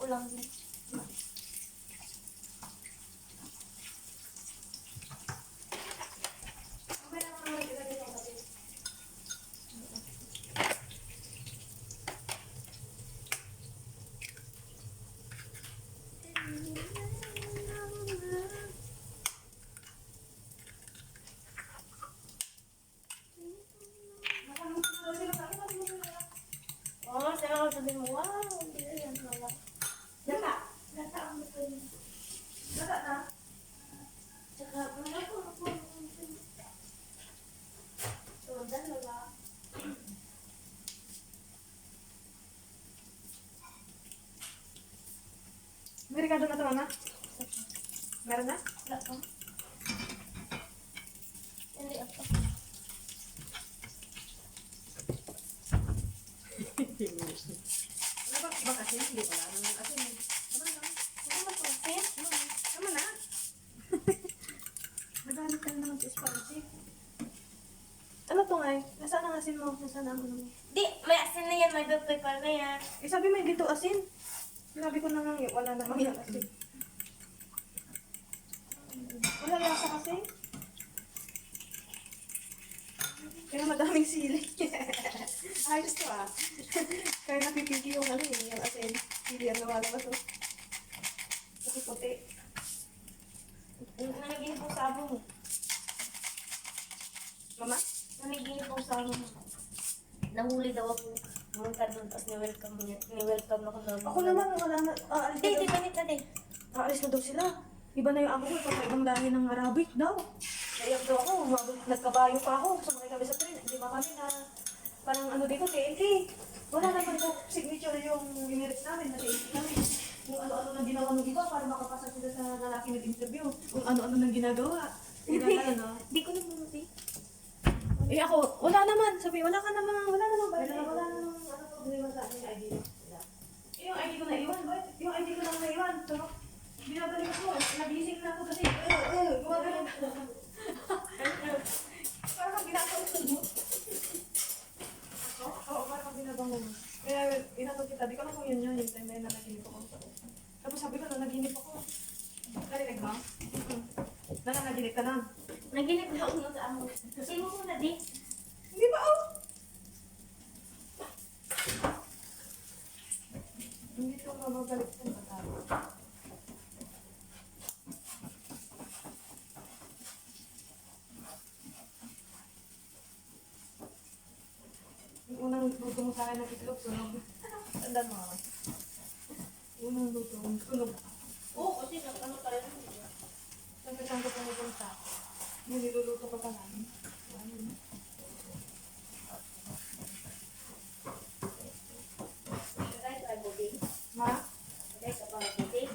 lang din. Oh, sana ako sabihin mo, wow, hindi na yan. Gata. Gata ang gusto niya. Gata na. Tsaka, wala ko. So, dalawa. May Ricardo na ito, Mama? Meron na? Wala ko. Hindi ako. Ano ba kasi? Hindi wala naman kasi. Tama na. Ano ba ito? Tama na. Naghanap ka na naman sa spicy. Ano to nga eh? Nasaan ang asin mo? Nasaan ang ano mo? Di, may asin na yan, may bell pepper na yan. Eh sabi may dito asin. Sinabi ko na nga wala namang yung asin. Wala lasa kasi. Kaya madaming sili. Ayos to ah. Kaya napipili yung ano eh, yung asin. Hindi ang nawalabas oh. Kasi puti. Nanaginip po sa abo mo. Mama? Nanaginip po sa abo mo. Nahuli daw ako. Mga ka doon, tapos ni-welcome ako na. Ako naman, wala na. Aalis Di, na di, daw. banit na din. Aalis na daw sila. Iba na yung amo ko, ibang lahi ng Arabic daw. Naiyak daw ako, nagkabayo pa ako. Sumakay kami sa train. Hindi ba kami na parang ano dito, TNT. Wala naman daw signature yung inirit namin na TNT kami. Kung ano-ano nang ginawa ng iba para makapasa sila sa lalaki nag-interview. Kung ano-ano nang ginagawa. Ginagawa, no? Di ko na bunuti. Eh ako, wala naman. Sabi, wala ka naman, wala naman. Wala naman, ano problema sa akin yung ID mo. Wala. Eh, yung ID ko na iwan, ba? Yung ID ko lang na iwan. So, binabalik ko. Nagising na ako kasi, gumagano. Parang kang ginagawa mo. Oo, parang kang ginagawa mo. Kaya, inatog kita. Di ko lang kung yun yung time na yun na naginip ako. Tapos sabi ko na naginip ako. Narinig ba? Nananaginip ka lang. Naginip na ako sa amo. Sino mo na di? Hindi ba, oh? Hindi ko mababalik sa pagkaro. Yung unang luto mo sa akin ng itlog, sunog. Tandaan mo ako. Yung unang luto mo, sunog. Oo, kasi ano pa rin. Saan ko pumupunta? Yung niluluto ko pa namin. Kaya sa bubing. Ma? Kaya sa mga bubing.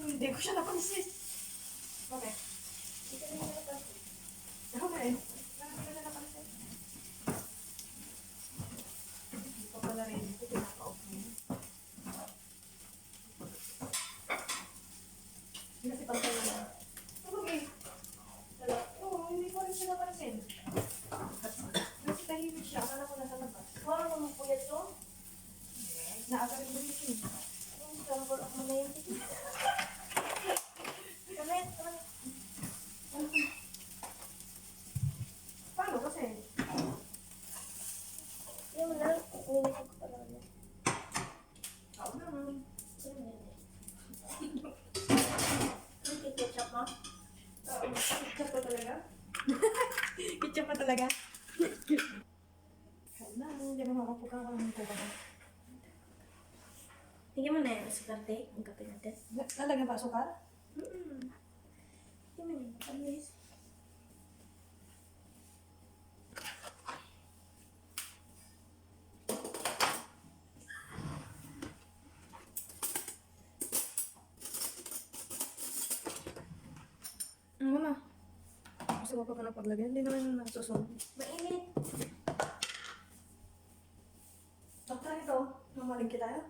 Hindi ko siya napansin. Bakit? Hindi ka na natin. Ako ba eh? Bakit ko siya napansin? Hindi pa pala rin. Ito pinaka-off mo. Hindi kasi pantay na lang. Ano ba eh? Oo, hindi ko rin siya napansin. Kasi tahimik siya. Akala ko nasa labas. Wala naman po yan to. Naaga rin mo rin. Ang sample ako na yun. Kamit, kamit. Paano kasi? Yung na, nilisag ko pa naman. Ako naman. Sino yun eh? Ang ketchup mo? Ketchup pa talaga? Ketchup pa talaga? Kala, hindi mo makapuka ka ng kuba. Tingnan mo na yan, sukarte. Ang kape natin. Lalagyan pa asukal? Tingnan mo yan, matamis. Mama. Gusto ko pa ka na paglagyan. Hindi naman nasusunod. Mainit. Doktor ito. Mamaling kita tayo.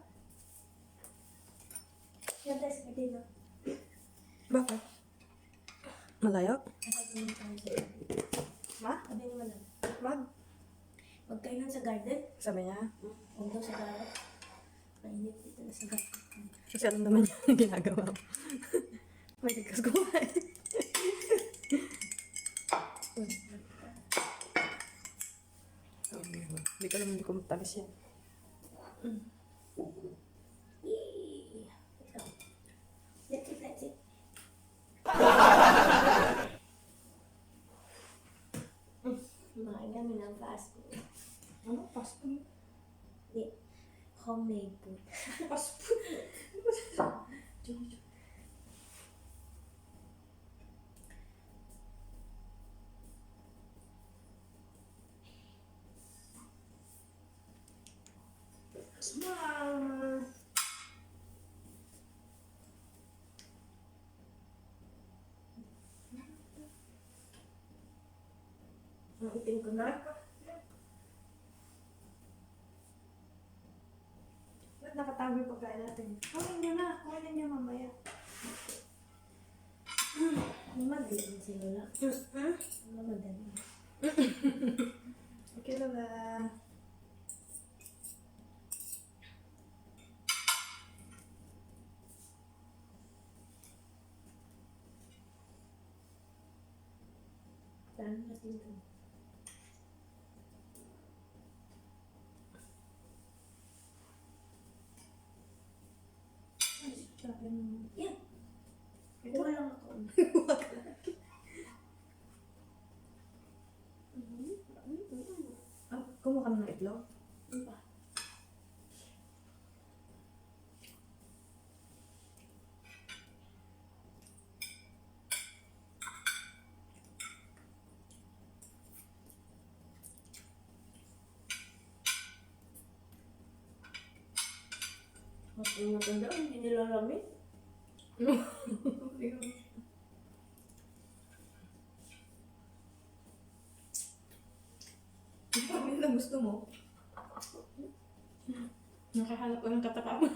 Yan tayo sa kadila. Bakit? Malayo? Sabi mo tayo sa Ma? Sabi mo lang. Mag? Huwag kayo lang sa garden. Sabi niya. Huwag daw sa garden. Kainit dito na sa gat. Kasi alam naman niya ang ginagawa mo. May tigas kumain. Hindi ka naman ko matamis yan. Yay! Ito. That's it, that's it. Kumain kami ng fast food. Ano? Fast food? Hindi. Homemade food. Fast food? Smile! Ang itim ko na. Ba't nakatago yung pagkain natin? Kumain niyo na. Kumain niyo mamaya. Madali din si Lola. Madali. Okay lang ba? Saan mas dito? Yan. Ito lang ako. Ah, kumuha ka ng itlog? Ano ba? Mas matanda, hindi nila lamig. Ano lang gusto mo? Nakahanap ko ng katapama.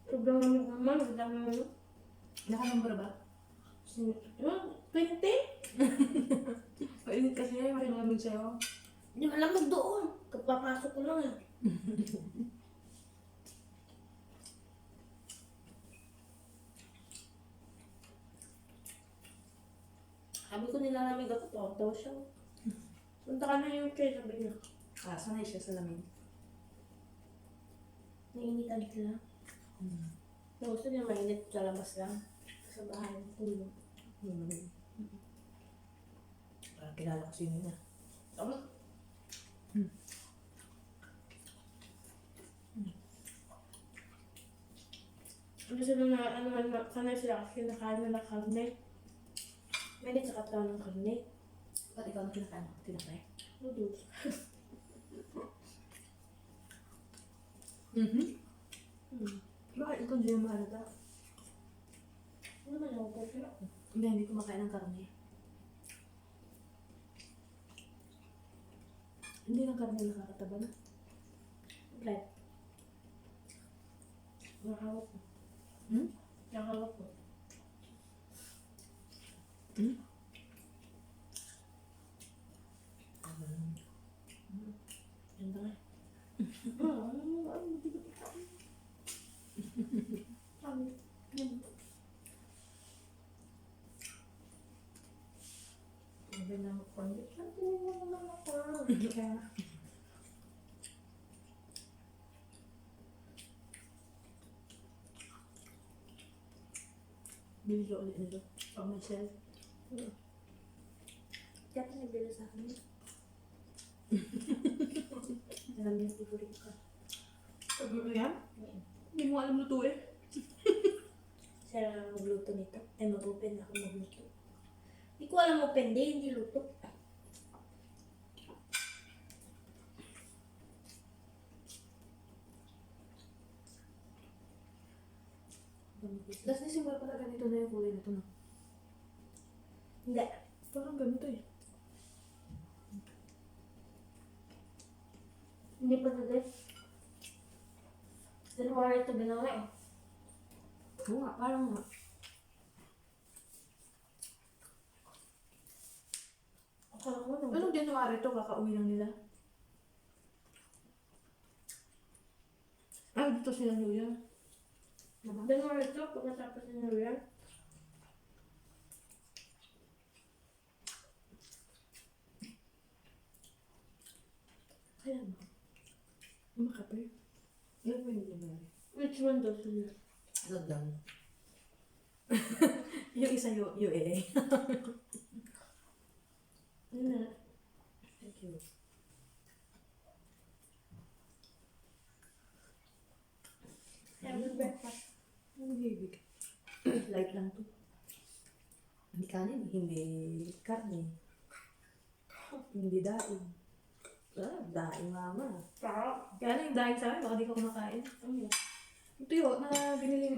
Sobrang lamig naman, ang dami mo. Nakanumber ba? 20? Mainit kasi yung makilamig sa'yo. Hindi malamig doon. Kapapasok ko lang eh. Sabi ko nilalamig ako, tawa siya. Punta ka na yung kay sabi niya. Ah, sanay siya sa lamig. Nainitan sila. Gusto niya mainit sa labas lang. Sa bahay, tulog. Parang kilala ko sino na. Tama? Kasi nung sanay sila kasi nakain na karne. Mainit sa katawan ng karne. Ba't ikaw ang kinakain? Tinapay? Noodles. Bakit ikaw hindi naman halata? Ano naman ako po sila? Hindi kumakain ng karne. Hindi ng karne nakakataba na. Like, nakahawak ko. Hmm? Nakahawak ko. Hmm? Ganda nga. Sabi na ako, sabi mo naman ako. Kaya bili ko ulit nito. For myself. Kaya ka nagbila sa akin. Alam niya, favorite ka. Sabi mo yan? Hindi mo alam luto eh. Siya lang magluto nito. Ay, mag-open ako magluto. Hindi ko alam open day, hindi luto. Last December pala ganito na yung kulay nito na. Hindi. Parang ganito eh. Hindi pa na din. January ito ginawa eh. Oo nga, parang nga. Akala ko naman. Anong January to kakauwi lang nila? to sila New Year. January 2, pagkatapos ng New Year. Kaya mo. Makape. Ilan mo yung January? Which one daw sila? Lockdown. Yung isa UAA. Yun na. Thank you. Every breakfast. Ano bibig? Light lang to. Hindi kanin, hindi karne. Hindi daing. Ah, daing mama. Sarap. Kaya ano yung daing sa akin, baka di ko kumakain. Ito yun, na binili.